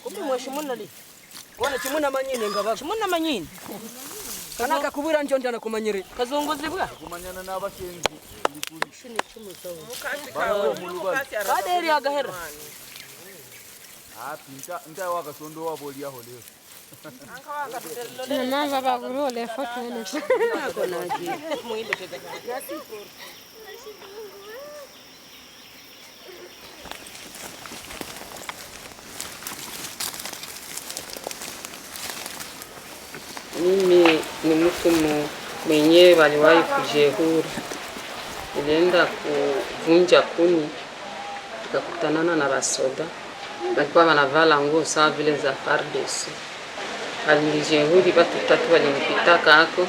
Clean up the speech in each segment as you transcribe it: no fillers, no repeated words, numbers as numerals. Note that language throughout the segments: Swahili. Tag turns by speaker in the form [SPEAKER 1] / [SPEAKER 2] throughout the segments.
[SPEAKER 1] Kumbe mweshimuna li. Wana chimuna manyine ngaba. Chimuna manyine. Kanaka kubira njo ndana kumanyire. Kazunguzi bwa.
[SPEAKER 2] Kumanyana n'abakenzi.
[SPEAKER 1] Shini chumu sawa. Kaderi agahera.
[SPEAKER 2] Pinta nta wakasondo waboli aho leo.
[SPEAKER 3] Mama baba kurole foto ene.
[SPEAKER 1] Kona ji. Muindo tete. Mimi ni mtu mwenyewe waliwahi kujehuri. Nilienda kuvunja kuni, tukakutanana na basoda. Walikuwa wanavala nguo sawa vile za FARDC. Walinijehuri, watu 3 walinipitaka hako.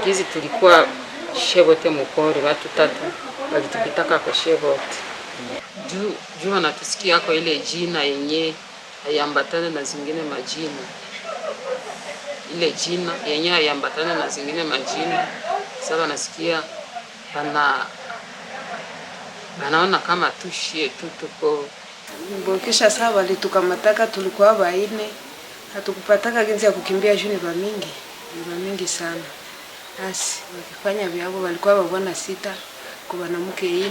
[SPEAKER 1] Kizi tulikuwa shebote mukori, watu 3 walitupitaka kwa shebote. Juu wanatusikia hako ile jina yenye hayambatane na zingine majina. Ile jina yenye hayambatane na zingine majina. Sasa nasikia banaona kama tushie tuko.
[SPEAKER 4] Kisha saa walitukamataka, tulikuwa 4. Hatukupataka jinsi ya kukimbia juu ni mingi sana. Basi wakifanya vyao walikuwa wabwana 6 kwa wanamke 4.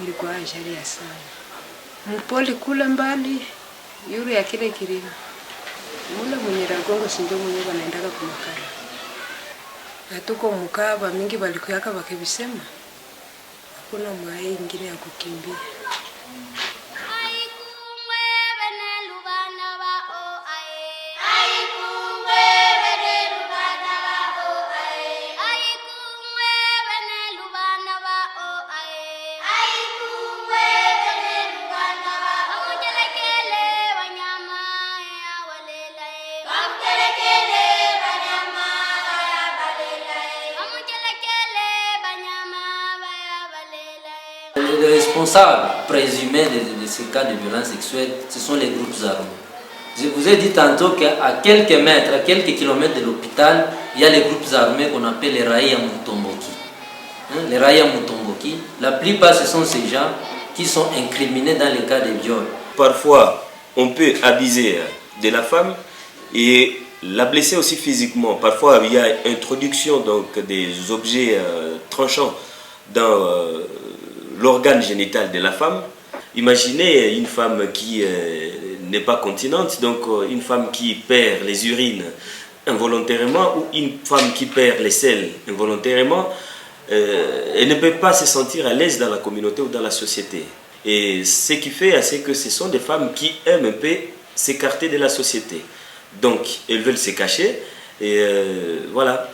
[SPEAKER 4] Ilikuwa ajali sana. Mpoli kule mbali yule ya kile kilimo. Mule mwenye ragongo sinjo mwenye wanaendaka kumakala. Hatuko mkaba mingi walikuyaka wakibisema. Hakuna mwae ingine ya kukimbia.
[SPEAKER 5] Les responsables présumés de ces cas de violence sexuelle, ce sont les groupes armés. Je vous ai dit tantôt qu'à quelques mètres, à quelques kilomètres de l'hôpital, il y a les groupes armés qu'on appelle les Raïa Mutomboki. Les Raïa Mutomboki, la plupart ce sont ces gens qui sont incriminés dans les cas de viol.
[SPEAKER 6] Parfois, on peut abuser de la femme et la blesser aussi physiquement. Parfois, il y a introduction donc, des objets tranchants dans l'organe génital de la femme. Imaginez une femme qui n'est pas continente, donc une femme qui perd les urines involontairement ou une femme qui perd les selles involontairement, elle ne peut pas se sentir à l'aise dans la communauté ou dans la société. Et ce qui fait, c'est que ce sont des femmes qui aiment un peu s'écarter de la société. Donc, elles veulent se cacher et voilà.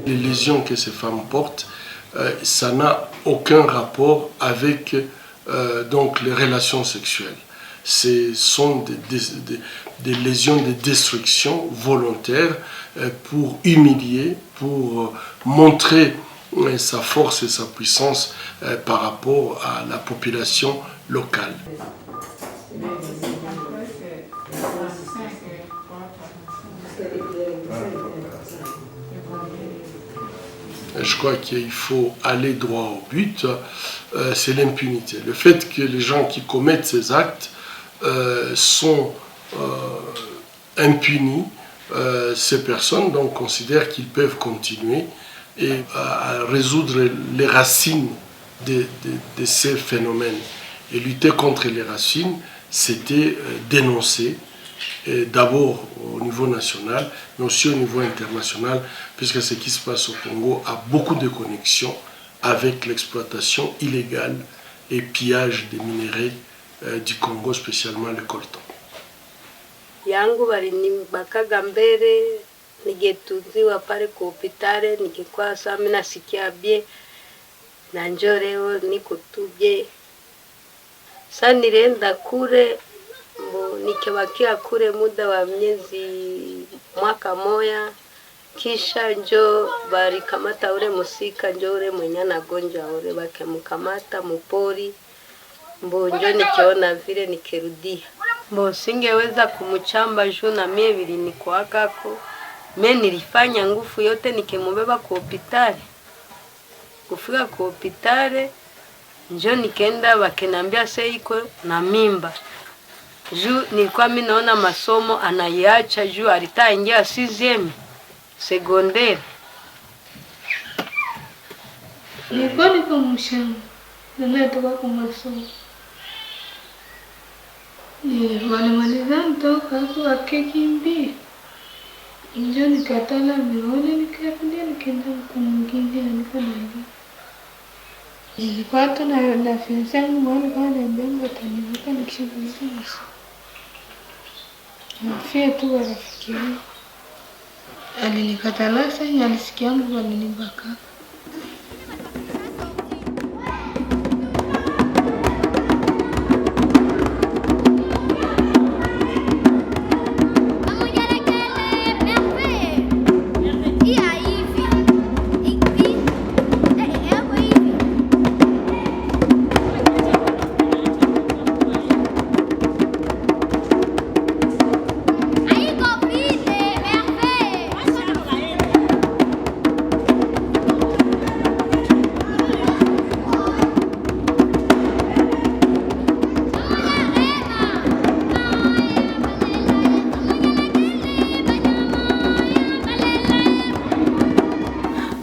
[SPEAKER 7] Les lésions que ces femmes portent, ça n'a aucun rapport avec donc les relations sexuelles. Ce sont des lésions de destruction volontaire pour humilier, pour montrer sa force et sa puissance par rapport à la population locale. Je crois qu'il faut aller droit au but, c'est l'impunité. Le fait que les gens qui commettent ces actes sont impunis, ces personnes donc considèrent qu'ils peuvent continuer et à résoudre les racines de ces phénomènes. Et lutter contre les racines, c'était dénoncer, d'abord au niveau national, mais aussi au niveau international, puisque ce qui se passe au Congo a beaucoup de connexions avec l'exploitation illégale et pillage des minerais du Congo, spécialement le coltan.
[SPEAKER 8] Yangu balinibakaga mbele nigetunziwa pale kwa hospitali nikikuwa saa mimi nasikia bie na njoo leo niko tuje. Sasa nilienda kule nikibakia kule muda wa mwaka moya, kisha njo balikamata ule musika, njo ule mwenye anagonjwa ule bakemkamata mupori, mbo njo nikiona vile nikirudia. Mbo singeweza kumuchamba juu na mie vilinikuakako. Mie nilifanya nguvu yote nikimubeba kwa hospitali. Kufika kwa hospitali njo nikaenda bakenambia se iko na mimba. Juu nilikuwa mimi naona masomo anaiacha juu alitaingia 6e secondaire.
[SPEAKER 3] Nilikuwa niko mshamba. Nimetoka kwa masomo. Walimaliza mtoka hapo akikimbia. Njo nikatala mione nikarudia nikaenda kumwingine nikanaingia. Nilikuwa tu na fiancé yangu mwana kwa niambia ataniweka nikishamaliza masomo. Nafia tu rafiki yangu. Alinikatala sana, alisikia yangu alinibaka.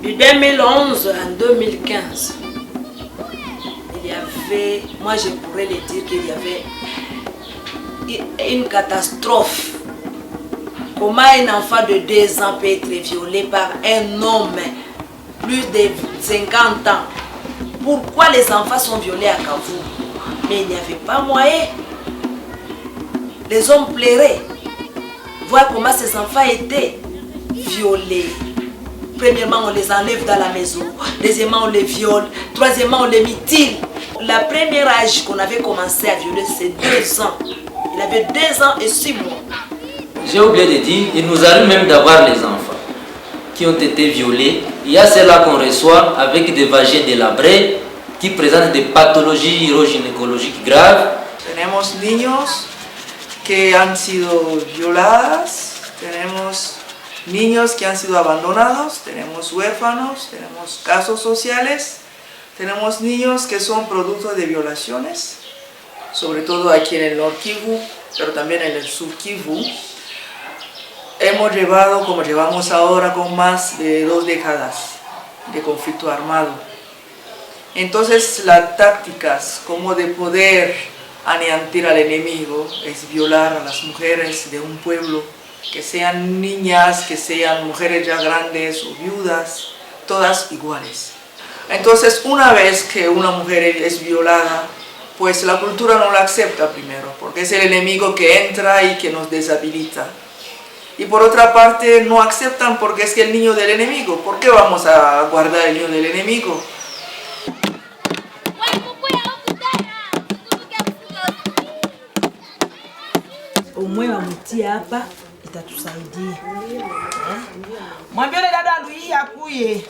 [SPEAKER 9] De 2011 à 2015, il y avait, moi je pourrais le dire qu'il y avait une catastrophe. Comment un enfant de 2 ans peut être violé par un homme plus de 50 ans? Pourquoi les enfants sont violés à Kavou? Mais il n'y avait pas moyen. Les hommes pleuraient. Voir comment ces enfants étaient violés. Premièrement, on les enlève dans la maison. Deuxièmement, on les viole. Troisièmement, on les mutile. La première âge qu'on avait commencé à violer, c'est 2 ans. Il avait 2 ans et 6 mois.
[SPEAKER 5] J'ai oublié de dire, il nous arrive même d'avoir les enfants qui ont été violés. Il y a ceux-là qu'on reçoit avec des vagins délabrés qui présentent des pathologies urogynécologiques graves.
[SPEAKER 10] Tenemos niños que han sido violados, tenemos niños que han sido abandonados, tenemos huérfanos, tenemos casos sociales, tenemos niños que son producto de violaciones, sobre todo aquí en el Nord Kivu, pero también en el Sur Kivu. Hemos llevado, como llevamos ahora, con más de 2 décadas de conflicto armado. Entonces las tácticas como de poder aniantir al enemigo es violar a las mujeres de un pueblo, que sean niñas, que sean mujeres ya grandes o viudas, todas iguales. Entonces, una vez que una mujer es violada, pues la cultura no la acepta primero, porque es el enemigo que entra y que nos deshabilita. Y por otra parte, no aceptan porque es que el niño del enemigo. ¿Por qué vamos a guardar el niño del enemigo?
[SPEAKER 9] Umwe wa mtia hapa itatusaidia. Mwambie dada Lui akuye.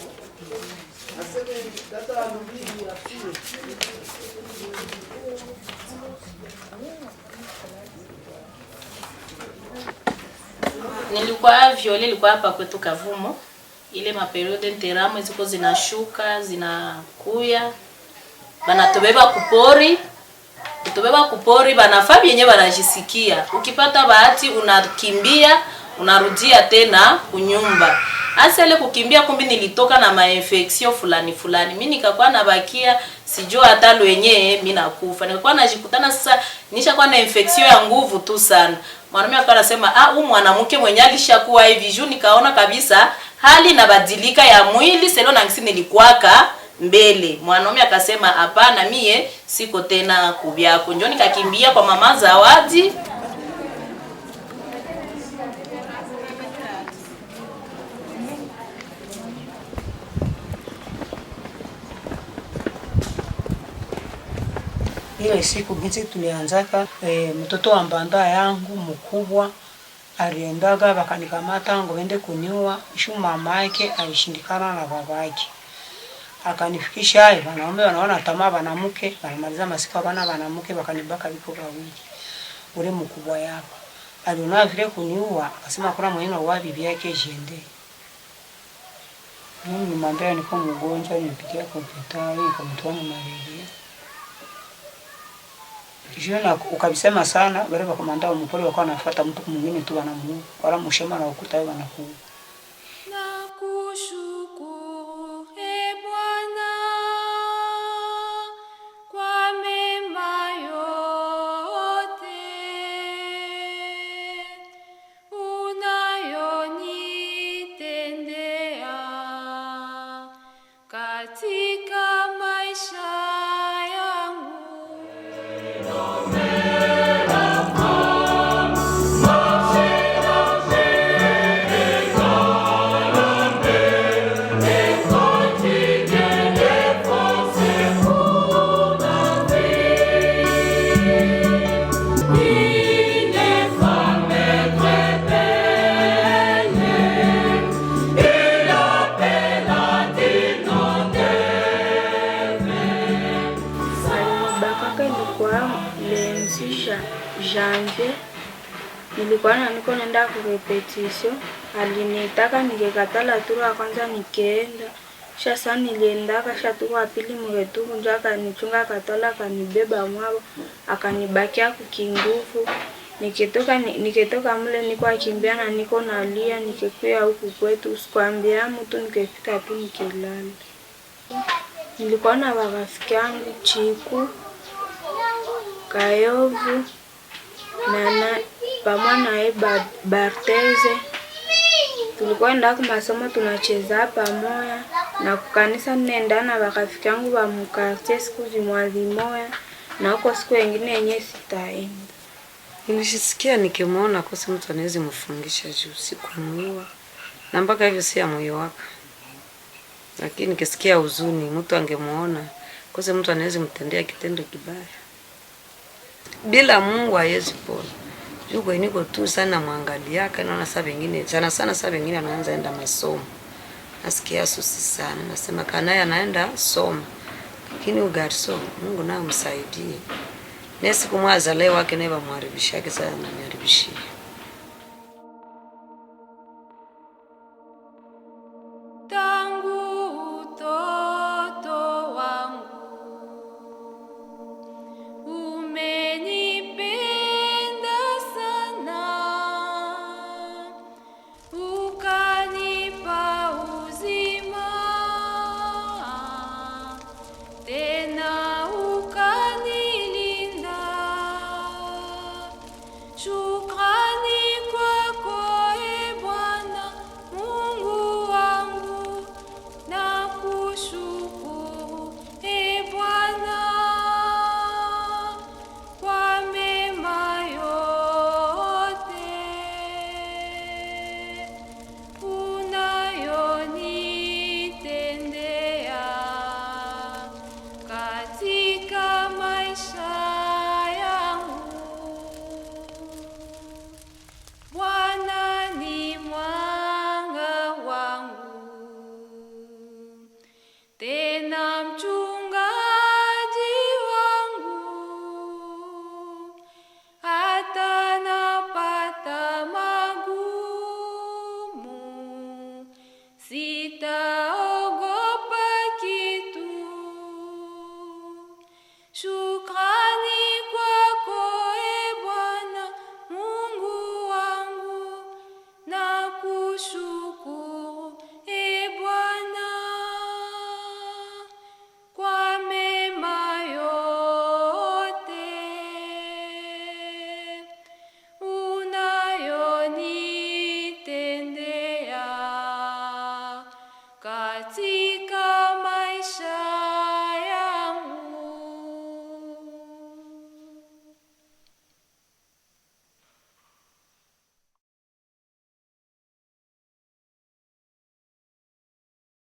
[SPEAKER 11] Nilikuwa viole, nilikuwa hapa kwetu Kavumo. Ile maperiode nteramo ziko zinashuka, zinakuya. Banatubeba kupori. Kutubeba kupori banafaa yenyewe banajisikia. Ukipata bahati unakimbia, unarudia tena kunyumba. Hasa ile kukimbia kumbi nilitoka na mainfection fulani. Mimi nikakuwa nabakia sijua hata lwenyewe mimi nakufa. Nikakuwa najikutana sasa nishakuwa na infection ya nguvu tu sana. Mwanaume akawa anasema huyu mwanamke mwenye alishakuwa hivi juu, nikaona kabisa hali inabadilika ya mwili selo na ngisi nilikuwaka mbele. Mwanaume akasema hapana, mie siko tena kubyako. Njoo nikakimbia kwa mama Zawadi.
[SPEAKER 12] Ile siku gizi tulianzaka mtoto wa mbanda yangu mkubwa aliendaga wakanikamata ngo ende kuniua, ishu mama yake alishindikana na babake. Akanifikisha hapo wanaume wanaona tamaa wanamke, wanamaliza masika wanamke wakanibaka viko wawili. Ule mkubwa yako aliona vile kuniua, akasema kuna mwenye wa bibi yake jende. Mimi nimwambia niko mgonjwa, nipitia hospitali nikamtoa malaria. Kisha ukabisema sana wale wakomanda wa mpole wakawa wanafuata mtu mwingine tu wanamuua, wala mshema na ukuta wanakuua.
[SPEAKER 3] Janvier nilikuwa niko nenda ku repetition, alinitaka nikekatala turu ya kwanza nikeenda. Sasa nilienda kasha turu ya pili mreturu ndio akanichunga katala kanibeba mwao akanibakia kukinguvu. Nikitoka mle niko akimbia na niko nalia, nikikuya huku kwetu sikwambia mtu, nikifika tu nikilala. Nilikuwa na rafiki yangu Chiku Kayovu na pamoja na Barteze. Tulikuwa ndako masomo tunacheza pamoja na kukanisa nenda na rafiki yangu wa mkartie siku zimwazi moya na huko siku nyingine yenyewe sitaenda.
[SPEAKER 4] Nilisikia nikimwona kosa mtu anaweza mfungisha juu sikumuua. Na mpaka hivyo si ya moyo wako. Lakini nikisikia huzuni mtu angemuona kosa mtu anaweza mtendea kitendo kibaya. Bila Mungu haiwezi pona. Yuko niko tu sana mwangalia naona saa vingine sana saa vingine anaanza enda masomo. Nasikia susi sana. Nasema kanaye anaenda somo. Lakini ugarso Mungu na msaidie. Nesi kumwaza leo wake neba mwaribisha yake sana ananiharibishia.
[SPEAKER 3] Sitaogopa kitu.